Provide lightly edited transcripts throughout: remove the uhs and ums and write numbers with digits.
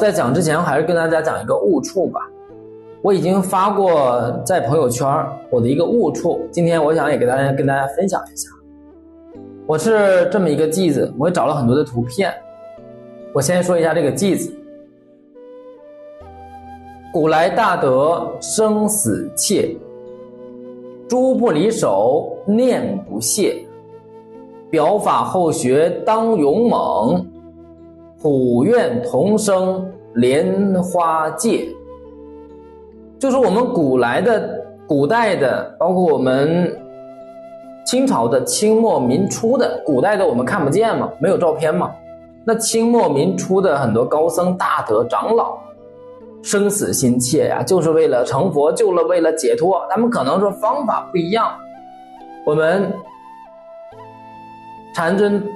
在讲之前还是跟大家讲一个误触吧。我已经发过在朋友圈我的一个误触，今天我想也跟大家分享一下。我是这么一个句子，我也找了很多的图片。我先说一下这个句子：古来大德生死切，诸不离手，念不懈。表法后学当勇猛，虎愿同生莲花界。就是我们古代的，包括我们清朝的、清末民初的，古代的我们看不见嘛，没有照片嘛。那清末民初的很多高僧大德长老，生死心切呀，就是为了成佛，就是为了解脱。他们可能说方法不一样。我们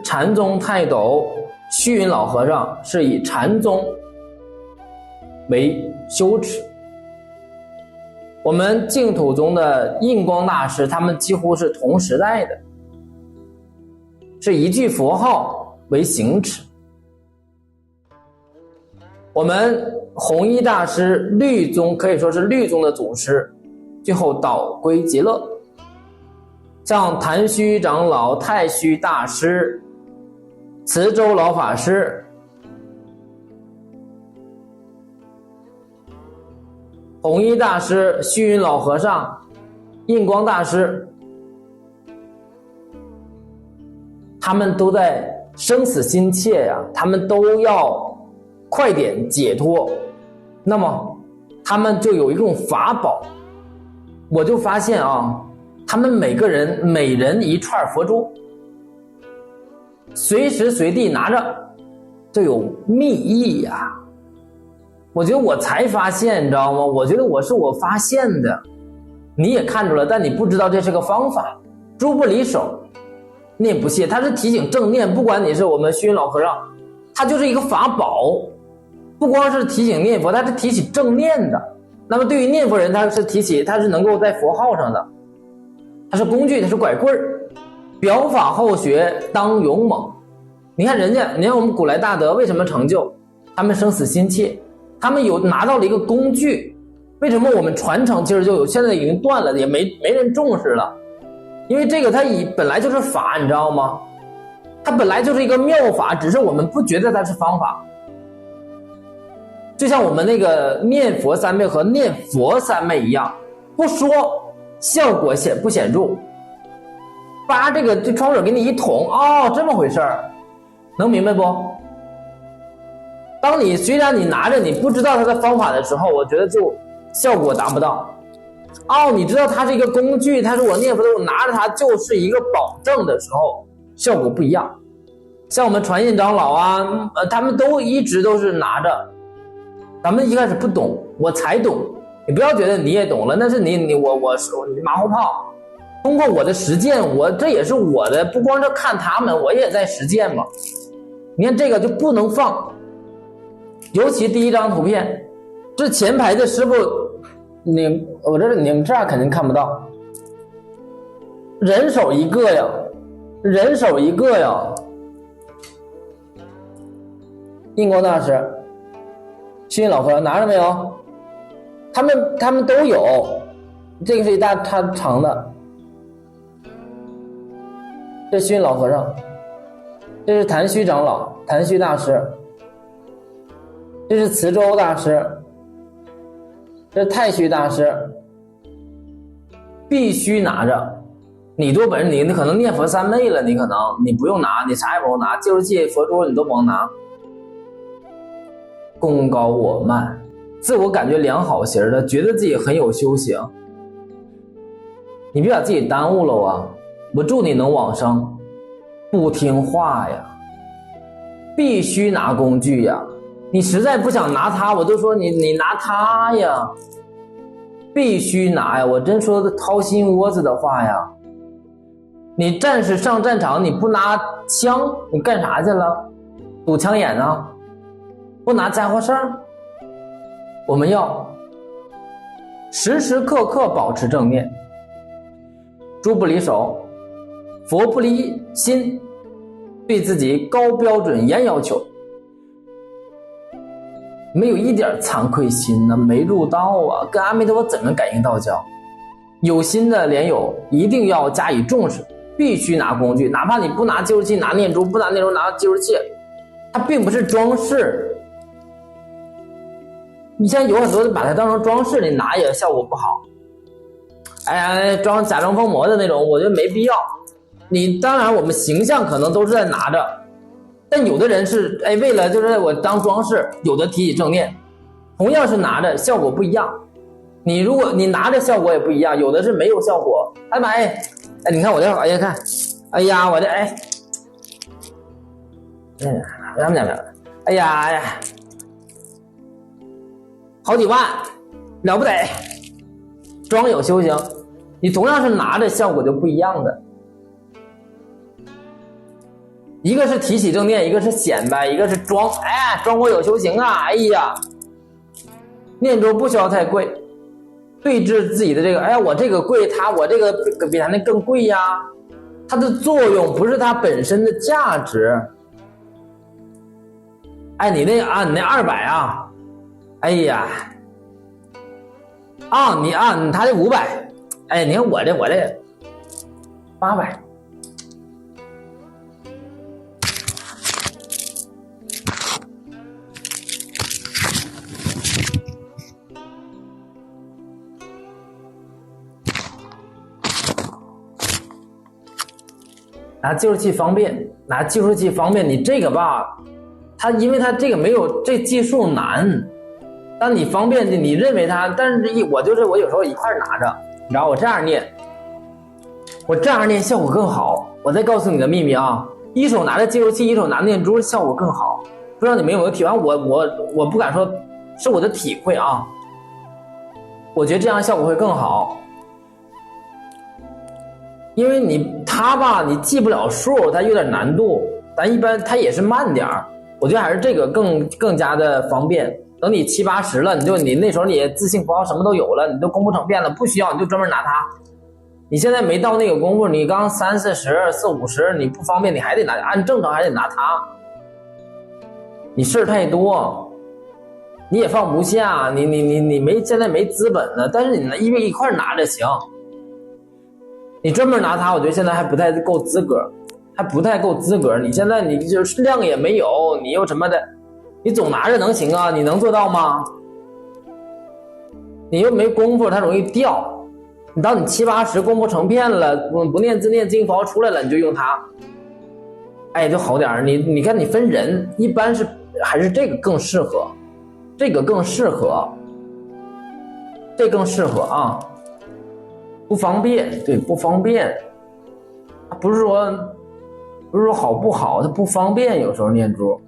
禅宗泰斗虚云老和尚是以禅宗为修持。我们净土宗的印光大师，他们几乎是同时代的，是一句佛号为行持。我们弘一大师律宗可以说是律宗的祖师，最后导归极乐。像谭虚长老、太虚大师、慈州老法师、弘一大师、虚云老和尚、印光大师，他们都在生死心切呀，他们都要快点解脱。那么他们就有一种法宝，我就发现啊，他们每人一串佛珠，随时随地拿着，就有密意呀。我觉得我才发现，你知道吗？我觉得我发现的，你也看出了，但你不知道这是个方法。诸不离手，念不懈，它是提醒正念。不管你是我们虚云老和尚，它就是一个法宝，不光是提醒念佛，它是提起正念的。那么对于念佛人，它是能够在佛号上的，它是工具，它是拐棍儿。表法后学当勇猛。你看我们古来大德为什么成就？他们生死心切。他们拿到了一个工具，为什么我们传承其实就有，现在已经断了，也没人重视了？因为这个它本来就是法，你知道吗？它本来就是一个妙法，只是我们不觉得它是方法。就像我们那个念佛三昧和念佛三昧一样，不说效果不显著，把这窗水给你一捅，哦，这么回事儿，能明白不？虽然你拿着你不知道它的方法的时候，我觉得就效果达不到。哦，你知道它是一个工具，它是我念佛的，我拿着它就是一个保证的时候，效果不一样。像我们传印长老啊，他们一直都是拿着。咱们一开始不懂，我才懂。你不要觉得你也懂了，那是你马后炮。通过我的实践，这也是我的，不光是看他们，我也在实践嘛。你看这个就不能放。尤其第一张图片，这前排的师傅，你们这儿肯定看不到，人手一个呀，印光大师、虚云老和尚拿着没有？他们都有，这个是一大长的，这是虚云老和尚，这是谭虚长老、谭虚大师。这是慈州大师，这是太虚大师，必须拿着。你多本事，你可能念佛三昧了，你不用拿，你啥也不用拿，计数器、佛珠你都不用拿。功高我慢，自我感觉良好型的，觉得自己很有修行，你别把自己耽误了啊！我祝你能往生，不听话呀，必须拿工具呀。你实在不想拿它，我就说你拿它呀，必须拿呀！我真说的掏心窝子的话呀。你战士上战场，你不拿枪，你干啥去了？堵枪眼啊？不拿家伙事儿？我们要时时刻刻保持正念，诸不离手，佛不离心，对自己高标准严要求。没有一点惭愧心呢，没入道啊，跟阿弥陀佛怎么感应道交？有心的莲友一定要加以重视，必须拿工具，哪怕你不拿计数器，拿念珠，不拿念珠，拿计数器，它并不是装饰。你现在有很多把它当成装饰，你拿也效果不好。哎呀，假装疯魔的那种，我觉得没必要。你当然我们形象可能都是在拿着，但有的人是为了就是我当装饰，有的提起正念，同样是拿着，效果不一样。你如果你拿着效果也不一样，有的是没有效果。哎妈哎，你看我这，哎呀看，哎呀我这哎呀，好几万，了不得，装有修行。你同样是拿着，效果就不一样的。一个是提起正念，一个是显摆，一个是装，装我有修行啊！哎呀，念珠不需要太贵，对治自己的这个，我这个贵，我这个比他那更贵呀。它的作用不是它本身的价值。你那200啊，哎呀，他这500，你看我这800。拿计数器方便，你这个吧，因为它这个没有这计数难，当你方便你认为它，但是我有时候一块拿着，你知道我这样念效果更好。我再告诉你个秘密啊，一手拿着计数器，一手拿念珠，效果更好。不知道你们有没有体会？我不敢说是我的体会啊，我觉得这样效果会更好。因为你记不了数，它有点难度，咱一般它也是慢点儿。我觉得还是这个更加的方便。等你70、80了，你那时候你自信符号什么都有了，你都功夫成片了，不需要你就专门拿它。你现在没到那个功夫，你刚30、40、40、50，你不方便，你还得按正常还得拿它。你事儿太多，你也放不下，你现在没资本呢，但是你一块拿着行。你专门拿它，我觉得现在还不太够资格，你现在你就是量也没有，你又什么的，你总拿着能行啊？你能做到吗？你又没功夫，它容易掉。你到你70、80功夫成片了，不念字念经符号出来了，你就用它，就好点。你看你分人，一般是还是这个更适合，这更适合啊。不方便，对，不方便，不是说好不好，它不方便，有时候念珠。